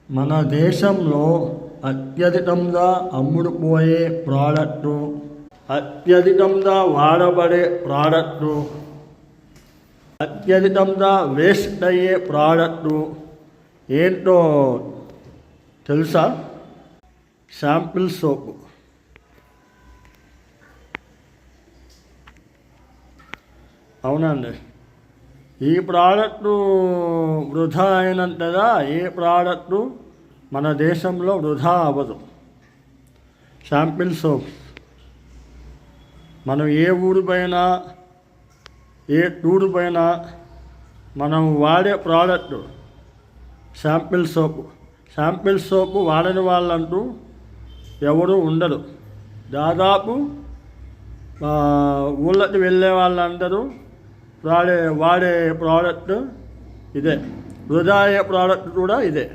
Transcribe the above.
మన దేశంలో అత్యధికంగా అమ్ముడుపోయే ప్రోడక్టు, అత్యధికంగా వాడబడే ప్రోడక్టు, అత్యధికంగా వేస్ట్ అయ్యే ప్రోడక్టు ఏంటో తెలుసా? శాంపిల్ సోపు. అవునండి, ఈ ప్రోడక్టు వృధా అయినంతగా ఏ ప్రోడక్టు మన దేశంలో వృధా అవ్వదు. శాంపిల్ సోప్ మనం ఏ ఊరు పైనా ఏ టూరు పైన మనం వాడే ప్రోడక్టు శాంపిల్ సోపు. శాంపిల్ సోపు వాడని వాళ్ళంటూ ఎవరు ఉండరు. దాదాపు ఊళ్ళకి వెళ్ళే వాళ్ళందరూ వాడే ప్రోడక్ట్ ఇదే. వృధా అయ్యే ప్రోడక్ట్ కూడా ఇదే.